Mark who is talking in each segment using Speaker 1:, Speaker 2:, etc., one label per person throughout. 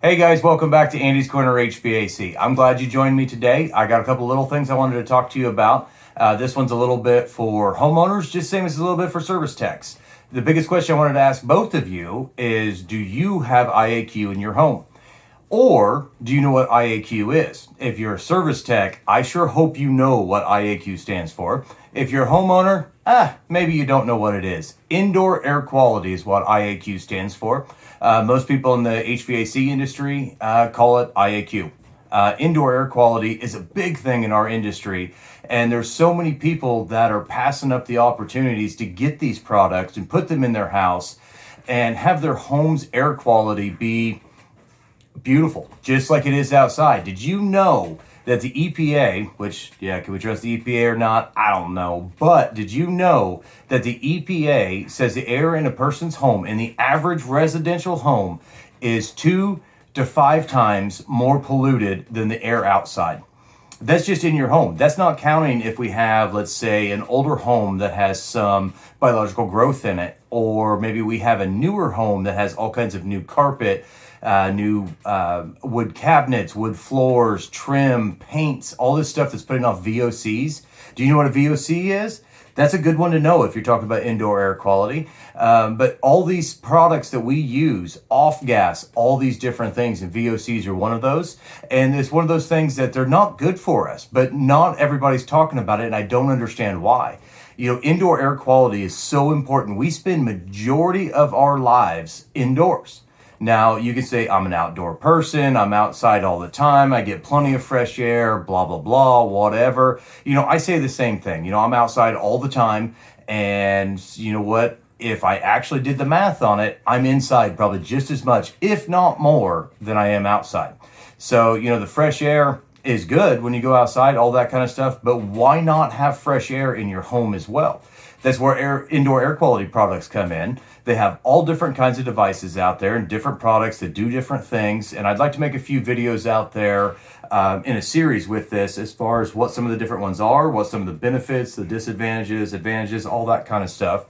Speaker 1: Hey guys, welcome back to Andy's Corner HVAC. I'm glad you joined me today. I got a couple little things I wanted to talk to you about. This one's a little bit for homeowners, just same as a little bit for service techs. The biggest question I wanted to ask both of you is, do you have IAQ in your home? Or do you know what IAQ is? If you're a service tech, I sure hope you know what IAQ stands for. If you're a homeowner, maybe you don't know what it is. Indoor air quality is what IAQ stands for. Most people in the HVAC industry call it IAQ. Indoor air quality is a big thing in our industry, and there's so many people that are passing up the opportunities to get these products and put them in their house and have their home's air quality be beautiful, just like it is outside. Did you know that the EPA, which, can we trust the EPA or not? I don't know. But did you know that the EPA says the air in a person's home, in the average residential home, is 2 to 5 times more polluted than the air outside? That's just in your home. That's not counting if we have, let's say, an older home that has some biological growth in it, or maybe we have a newer home that has all kinds of new carpet, new wood cabinets, wood floors, trim, paints, all this stuff that's putting off VOCs. Do you know what a VOC is? That's a good one to know if you're talking about indoor air quality. But all these products that we use, off gas, all these different things, and VOCs are one of those. And it's one of those things that they're not good for us, but not everybody's talking about it, and I don't understand why. You know, indoor air quality is so important. We spend majority of our lives indoors. Now, you can say, I'm an outdoor person, I'm outside all the time, I get plenty of fresh air, blah, blah, blah, whatever. You know, I say the same thing. You know, I'm outside all the time, and you know what? If I actually did the math on it, I'm inside probably just as much, if not more, than I am outside. So, you know, the fresh air is good when you go outside, all that kind of stuff, but why not have fresh air in your home as well? That's where indoor air quality products come in. They have all different kinds of devices out there and different products that do different things. And I'd like to make a few videos out there in a series with this as far as what some of the different ones are, what some of the benefits, the disadvantages, advantages, all that kind of stuff.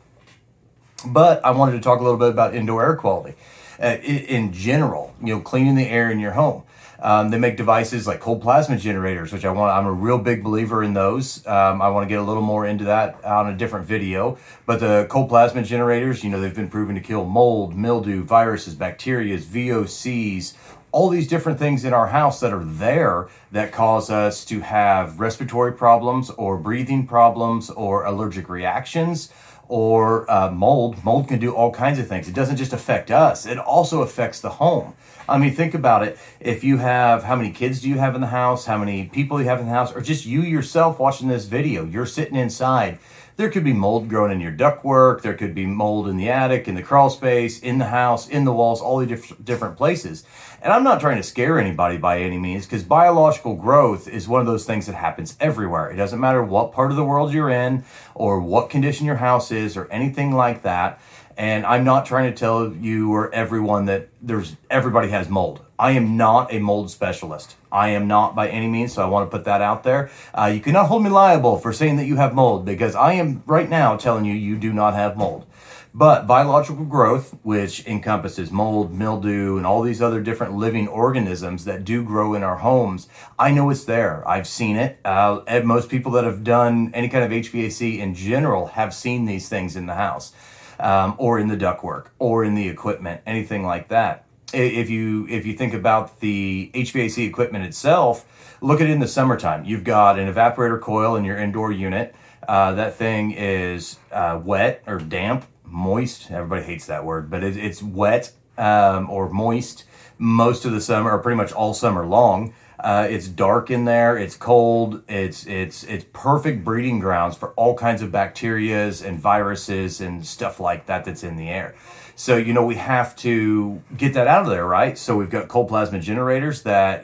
Speaker 1: But I wanted to talk a little bit about indoor air quality in general, you know, cleaning the air in your home. They make devices like cold plasma generators, which I'm a real big believer in those. I want to get a little more into that on a different video. But the cold plasma generators, you know, they've been proven to kill mold, mildew, viruses, bacteria, VOCs, all these different things in our house that are there that cause us to have respiratory problems or breathing problems or allergic reactions. Or mold. Mold can do all kinds of things. It doesn't just affect us, it also affects the home. I mean, think about it. If you have, how many kids do you have in the house? How many people you have in the house? Or just you yourself watching this video, you're sitting inside. There could be mold growing in your ductwork. There could be mold in the attic, in the crawl space, in the house, in the walls, all the different places. And I'm not trying to scare anybody by any means, because biological growth is one of those things that happens everywhere. It doesn't matter what part of the world you're in or what condition your house is or anything like that. And I'm not trying to tell you or everyone that everybody has mold. I am not a mold specialist. I am not by any means, so I want to put that out there. You cannot hold me liable for saying that you have mold, because I am right now telling you you do not have mold. But biological growth, which encompasses mold, mildew, and all these other different living organisms that do grow in our homes, I know it's there. I've seen it. And most people that have done any kind of HVAC in general have seen these things in the house, or in the ductwork, or in the equipment, anything like that. If you think about the HVAC equipment itself, look at it in the summertime. You've got an evaporator coil in your indoor unit. That thing is wet or damp, moist. Everybody hates that word, but it's wet or moist most of the summer, or pretty much all summer long. It's dark in there. It's cold. It's perfect breeding grounds for all kinds of bacterias and viruses and stuff like that that's in the air. So, you know, we have to get that out of there, right? So we've got cold plasma generators that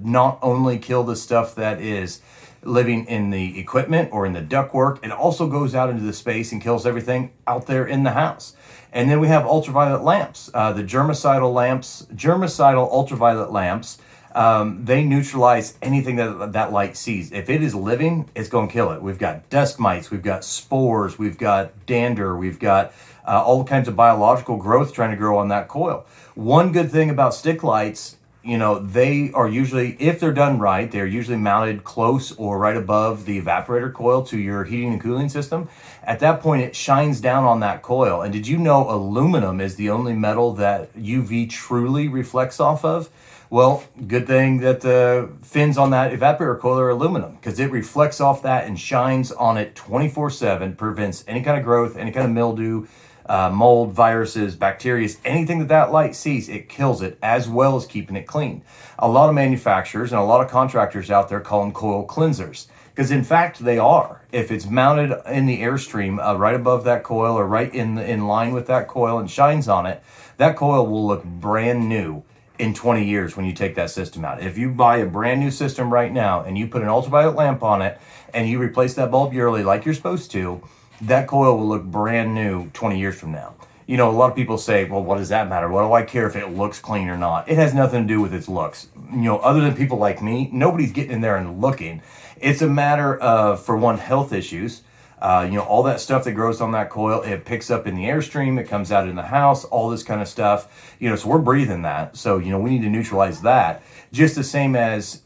Speaker 1: not only kill the stuff that is living in the equipment or in the ductwork, it also goes out into the space and kills everything out there in the house. And then we have ultraviolet lamps, the germicidal ultraviolet lamps. They neutralize anything that light sees. If it is living, it's going to kill it. We've got dust mites, we've got spores, we've got dander, we've got all kinds of biological growth trying to grow on that coil. One good thing about stick lights they are usually, if they're done right, they're usually mounted close or right above the evaporator coil to your heating and cooling system. At that point, it shines down on that coil. And did you know aluminum is the only metal that UV truly reflects off of? Well, good thing that the fins on that evaporator coil are aluminum, because it reflects off that and shines on it 24/7, prevents any kind of growth, any kind of mildew, mold, viruses, bacteria, anything that light sees, it kills it, as well as keeping it clean. A lot of manufacturers and a lot of contractors out there call them coil cleansers, because in fact they are. If it's mounted in the airstream right above that coil or right in line with that coil and shines on it, that coil will look brand new in 20 years when you take that system out. If you buy a brand new system right now and you put an ultraviolet lamp on it and you replace that bulb yearly like you're supposed to, that coil will look brand new 20 years from now. A lot of people say, well, what does that matter? What do I care if it looks clean or not? It has nothing to do with its looks. Other than people like me, nobody's getting in there and looking. It's a matter of, for one, health issues. All that stuff that grows on that coil, it picks up in the airstream, it comes out in the house, all this kind of stuff. So we're breathing that. So, we need to neutralize that. Just the same as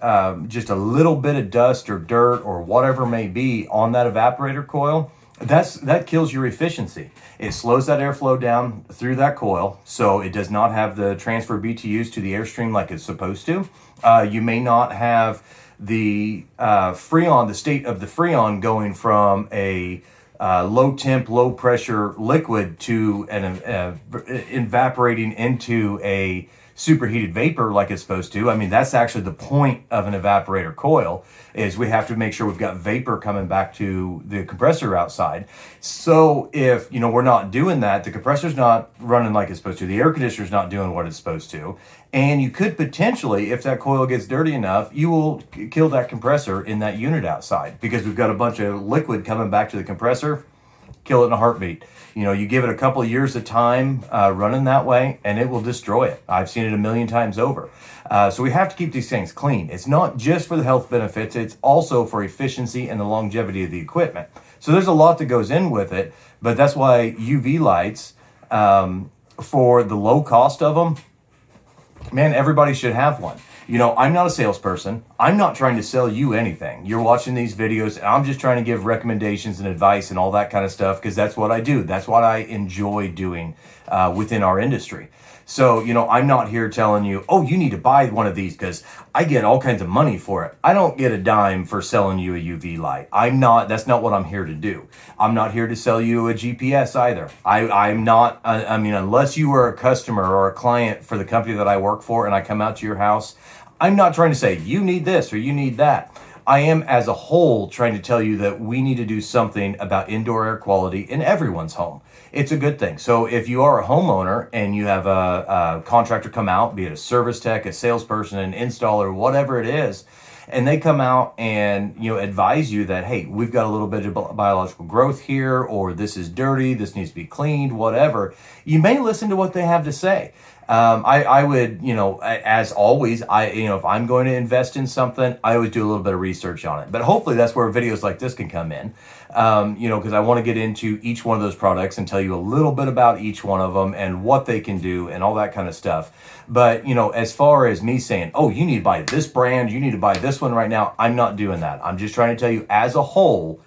Speaker 1: just a little bit of dust or dirt or whatever may be on that evaporator coil, that kills your efficiency. It slows that airflow down through that coil, so it does not have the transfer BTUs to the airstream like it's supposed to. You may not have the freon, the state of the freon going from a low temp, low pressure liquid to an evaporating into a superheated vapor like it's supposed to. I mean, that's actually the point of an evaporator coil, is we have to make sure we've got vapor coming back to the compressor outside. So if, we're not doing that, the compressor's not running like it's supposed to, the air conditioner's not doing what it's supposed to, and you could potentially, if that coil gets dirty enough, you will kill that compressor in that unit outside, because we've got a bunch of liquid coming back to the compressor. Kill it in a heartbeat. You give it a couple of years of time running that way, and it will destroy it. I've seen it a million times over. So we have to keep these things clean. It's not just for the health benefits, it's also for efficiency and the longevity of the equipment. So there's a lot that goes in with it, but that's why UV lights, for the low cost of them, man, everybody should have one. I'm not a salesperson. I'm not trying to sell you anything. You're watching these videos, and I'm just trying to give recommendations and advice and all that kind of stuff, because that's what I do. That's what I enjoy doing within our industry. So, I'm not here telling you, oh, you need to buy one of these because I get all kinds of money for it. I don't get a dime for selling you a UV light. That's not what I'm here to do. I'm not here to sell you a GPS either. I'm not, unless you are a customer or a client for the company that I work for and I come out to your house, I'm not trying to say you need this or you need that. I am, as a whole, trying to tell you that we need to do something about indoor air quality in everyone's home. It's a good thing. So if you are a homeowner and you have a contractor come out, be it a service tech, a salesperson, an installer, whatever it is, and they come out and advise you that, hey, we've got a little bit of biological growth here, or this is dirty, this needs to be cleaned, whatever, you may listen to what they have to say. I would, as always, if I'm going to invest in something, I always do a little bit of research on it. But hopefully that's where videos like this can come in, because I want to get into each one of those products and tell you a little bit about each one of them and what they can do and all that kind of stuff. But, as far as me saying, oh, you need to buy this brand, you need to buy this one right now, I'm not doing that. I'm just trying to tell you as a whole,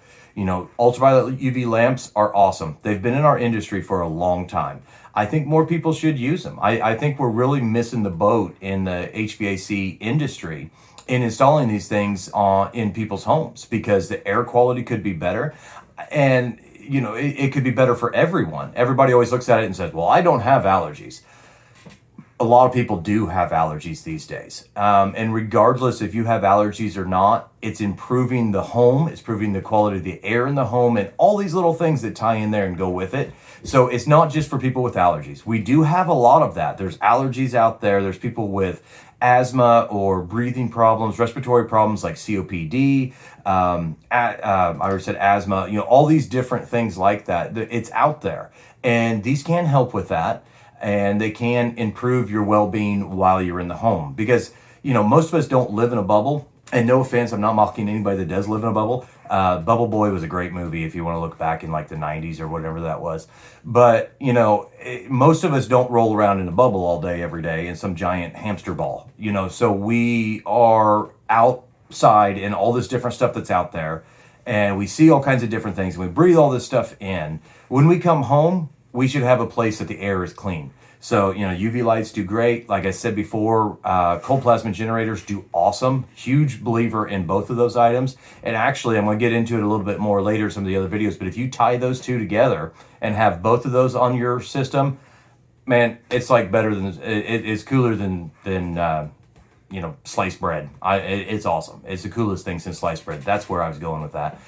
Speaker 1: ultraviolet UV lamps are awesome. They've been in our industry for a long time. I think more people should use them. I think we're really missing the boat in the HVAC industry in installing these things in people's homes, because the air quality could be better, and it could be better for everyone. Everybody always looks at it and says, well, I don't have allergies. A lot of people do have allergies these days. And regardless if you have allergies or not, it's improving the home, it's improving the quality of the air in the home, and all these little things that tie in there and go with it. So it's not just for people with allergies. We do have a lot of that. There's allergies out there. There's people with asthma or breathing problems, respiratory problems like COPD. I already said asthma, all these different things like that. It's out there. And these can help with that. And they can improve your well-being while you're in the home, because most of us don't live in a bubble. And no offense, I'm not mocking anybody that does live in a bubble. Bubble Boy was a great movie if you want to look back in like the 90s or whatever that was. But, most of us don't roll around in a bubble all day, every day in some giant hamster ball, so we are outside in all this different stuff that's out there, and we see all kinds of different things, and we breathe all this stuff in. When we come home, we should have a place that the air is clean. So, UV lights do great. Like I said before, cold plasma generators do awesome. Huge believer in both of those items. And actually, I'm going to get into it a little bit more later, some of the other videos, but if you tie those two together and have both of those on your system, man, it's like better than, it's cooler than sliced bread. It's awesome. It's the coolest thing since sliced bread. That's where I was going with that.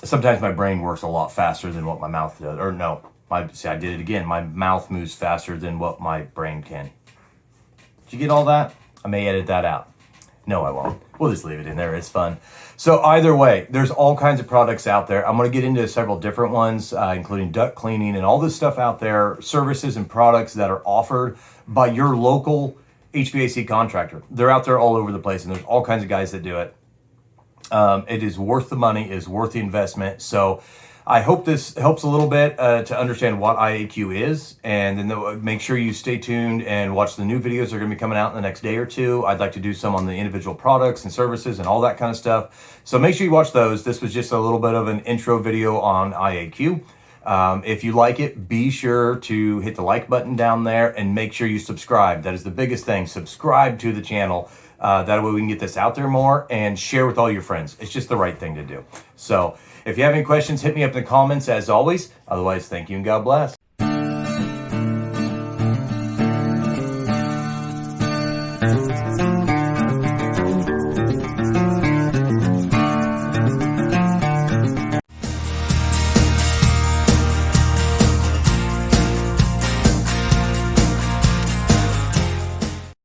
Speaker 1: Sometimes my brain works a lot faster than what my mouth does. Or no, I did it again. My mouth moves faster than what my brain can. Did you get all that? I may edit that out. No, I won't. We'll just leave it in there. It's fun. So either way, there's all kinds of products out there. I'm going to get into several different ones, including duct cleaning and all this stuff out there, services and products that are offered by your local HVAC contractor. They're out there all over the place, and there's all kinds of guys that do it. It is worth the money, is worth the investment. So I hope this helps a little bit to understand what IAQ is, and then make sure you stay tuned and watch the new videos that are going to be coming out in the next day or two. I'd like to do some on the individual products and services and all that kind of stuff. So make sure you watch those. This was just a little bit of an intro video on IAQ. If you like it, be sure to hit the like button down there and make sure you subscribe. That is the biggest thing. Subscribe to the channel. That way we can get this out there more and share with all your friends. It's just the right thing to do. So if you have any questions, hit me up in the comments as always. Otherwise, thank you and God bless.